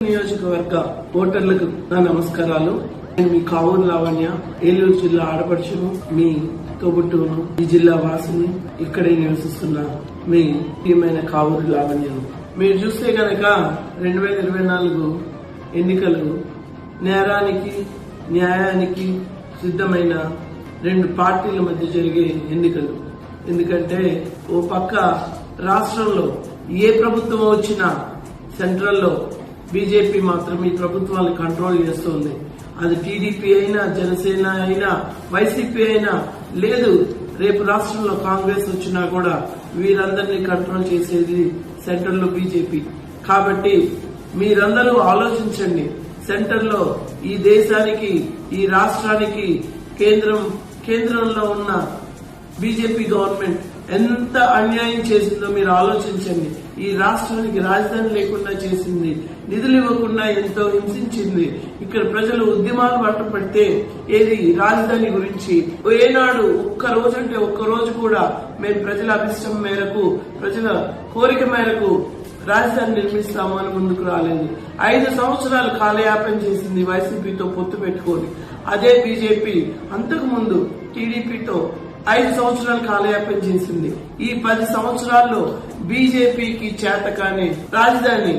నియోజకవర్గ ఓటర్లకు నా నమస్కారాలు. నేను మీ కావూరు లావణ్య, ఏలూరు జిల్లా ఆడపడుచును, మీ తోబుట్టును, ఈ జిల్లా వాసిని, ఇక్కడే నివసిస్తున్న మీ ప్రియమైన కావూరు లావణ్యను. మీరు చూస్తే గనక 2024 ఎన్నికలు నేరానికి న్యాయానికి సిద్ధమైన రెండు పార్టీల మధ్య జరిగే ఎన్నికలు. ఎందుకంటే ఓ పక్క రాష్ట్రంలో ఏ ప్రభుత్వం వచ్చినా సెంట్రల్లో బీజేపీ మాత్రం ఈ ప్రభుత్వాన్ని కంట్రోల్ చేస్తుంది. అది టీడీపీ అయినా, జనసేన అయినా, వైసీపీ అయినా, లేదు రేపు రాష్ట్రంలో కాంగ్రెస్ వచ్చినా కూడా వీరందరినీ కంట్రోల్ చేసేది సెంట్రల్లో బీజేపీ. కాబట్టి మీరందరూ ఆలోచించండి. సెంటర్లో ఈ దేశానికి, ఈ రాష్ట్రానికి కేంద్రంలో ఉన్న బీజేపీ గవర్నమెంట్ ఎంత అన్యాయం చేసిందో మీరు ఆలోచించండి. ఈ రాష్ట్రానికి రాజధాని లేకుండా చేసింది, నిధులు ఇవ్వకుండా ఎంతో హింసించింది. ఇక్కడ ప్రజలు ఉద్యమాలు పట్టపడితే ఏది రాజధాని గురించి ఏనాడు ఒక్కరోజు కూడా మేము ప్రజల అభిష్టం మేరకు, ప్రజల కోరిక మేరకు రాజధాని నిర్మిస్తాము అని ముందుకు రాలేదు. 5 సంవత్సరాలు కాలయాపన చేసింది వైసీపీతో పొత్తు పెట్టుకొని. అదే బీజేపీ అంతకు ముందు టీడీపీతో 5 సంవత్సరాలు కాలయాపన చేసింది. ఈ 10 సంవత్సరాల్లో బీజేపీకి చేతకాని రాజధాని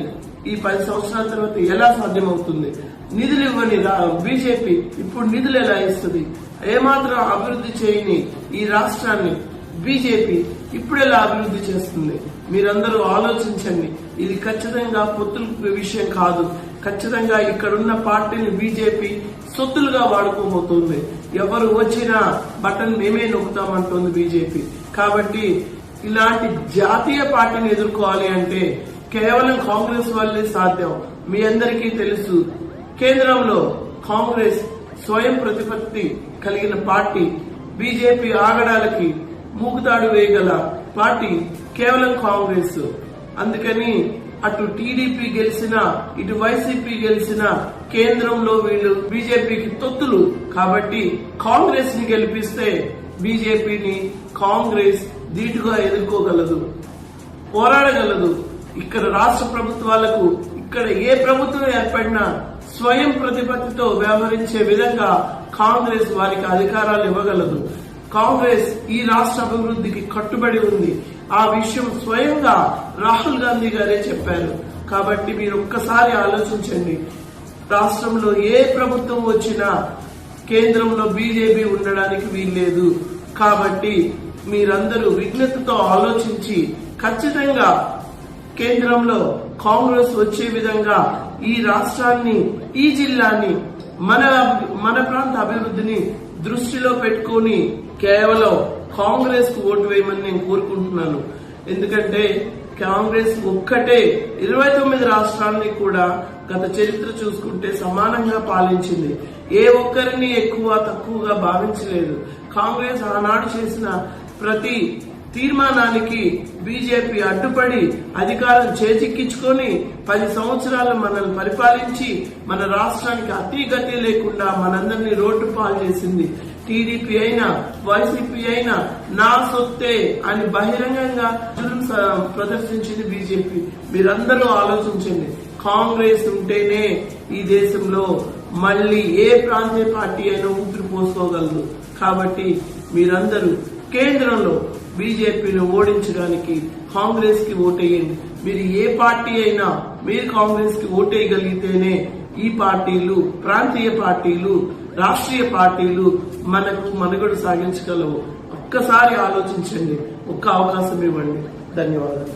ఈ 10 సంవత్సరాల తర్వాత ఎలా సాధ్యమవుతుంది? నిధులు ఇవ్వని బీజేపీ ఇప్పుడు నిధులు ఎలా ఇస్తుంది? ఏమాత్రం అభివృద్ధి చేయని ఈ రాష్ట్రాన్ని బీజేపీ ఇప్పుడు ఎలా అభివృద్ధి చేస్తుంది? మీరందరూ ఆలోచించండి. ఇది ఖచ్చితంగా పొత్తుల విషయం కాదు. ఖచ్చితంగా ఇక్కడున్న పార్టీని బీజేపీ సొత్తులుగా వాడుకోబోతుంది. ఎవరు వచ్చినా బటన్ మేమే నొక్కుతామంటుంది బీజేపీ. కాబట్టి ఇలాంటి జాతీయ పార్టీని ఎదుర్కోవాలి అంటే కేవలం కాంగ్రెస్ వల్లే సాధ్యం. మీ అందరికీ తెలుసు, కేంద్రంలో కాంగ్రెస్ స్వయం ప్రతిపత్తి కలిగిన పార్టీ. బీజేపీ ఆగడాలకి మూకుతాడు వేయగల పార్టీ కేవలం కాంగ్రెస్. అందుకని అటు టీడీపీ గెలిచినా, ఇటు వైసీపీ గెలిచినా కేంద్రంలో వీళ్ళు బీజేపీకి తొత్తులు. కాబట్టి కాంగ్రెస్ ని గెలిపిస్తే బీజేపీని కాంగ్రెస్ ధీటుగా ఎదుర్కోగలదు, పోరాడగలదు. ఇక్కడ రాష్ట్ర ప్రభుత్వాలకు, ఇక్కడ ఏ ప్రభుత్వం ఏర్పడినా స్వయం ప్రతిపత్తితో వ్యవహరించే విధంగా కాంగ్రెస్ వారికి అధికారాలు ఇవ్వగలదు. కాంగ్రెస్ ఈ రాష్ట్ర అభివృద్ధికి కట్టుబడి ఉంది. ఆ విషయం స్వయంగా రాహుల్ గాంధీ గారే చెప్పారు. కాబట్టి మీరు ఒక్కసారి ఆలోచించండి. రాష్ట్రంలో ఏ ప్రభుత్వం వచ్చినా కేంద్రంలో బీజేపీ ఉండడానికి వీల్లేదు. కాబట్టి మీరందరూ విజ్ఞతతో ఆలోచించి ఖచ్చితంగా కేంద్రంలో కాంగ్రెస్ వచ్చే విధంగా ఈ రాష్ట్రాన్ని, ఈ జిల్లాని, మన ప్రాంత అభివృద్ధిని దృష్టిలో పెట్టుకుని కేవలం కాంగ్రెస్ కు ఓటు వేయమని నేను కోరుకుంటున్నాను. ఎందుకంటే కాంగ్రెస్ ఒక్కటే 29 రాష్ట్రాలని కూడా గత చరిత్ర చూసుకుంటే సమానంగా పాలించింది. ఏ ఒక్కరిని ఎక్కువ తక్కువగా భావించలేదు. కాంగ్రెస్ ఆనాడు చేసిన ప్రతి తీర్మానానికి బీజేపీ అడ్డుపడి అధికారం చేజిక్కించుకొని 10 సంవత్సరాలు మనల్ని పరిపాలించి మన రాష్ట్రానికి అతిగతి లేకుండా మనందరినీ రోడ్డు పాలు చేసింది. టీడీపీ అయినా, వైసీపీ అయినా నా సొత్తే అని బహిరంగంగా ప్రదర్శించింది బీజేపీ. మీరందరూ ఆలోచించండి. కాంగ్రెస్ ఉంటేనే ఈ దేశంలో మళ్ళీ ఏ ప్రాంతీయ పార్టీ అయినా ఊపిరి పోసుకోగలదు. కాబట్టి మీరందరూ కేంద్రంలో బీజేపీని ఓడించడానికి కాంగ్రెస్ కి ఓటేయండి. మీరు ఏ పార్టీ అయినా మీరు కాంగ్రెస్ కి ఓటేయగలిగితేనే ఈ పార్టీలు, ప్రాంతీయ పార్టీలు, రాష్ట్రీయ పార్టీలు మనకు మనుగడ సాగించగలవు. ఒక్కసారి ఆలోచించండి. ఒక్క అవకాశం ఇవ్వండి. ధన్యవాదాలు.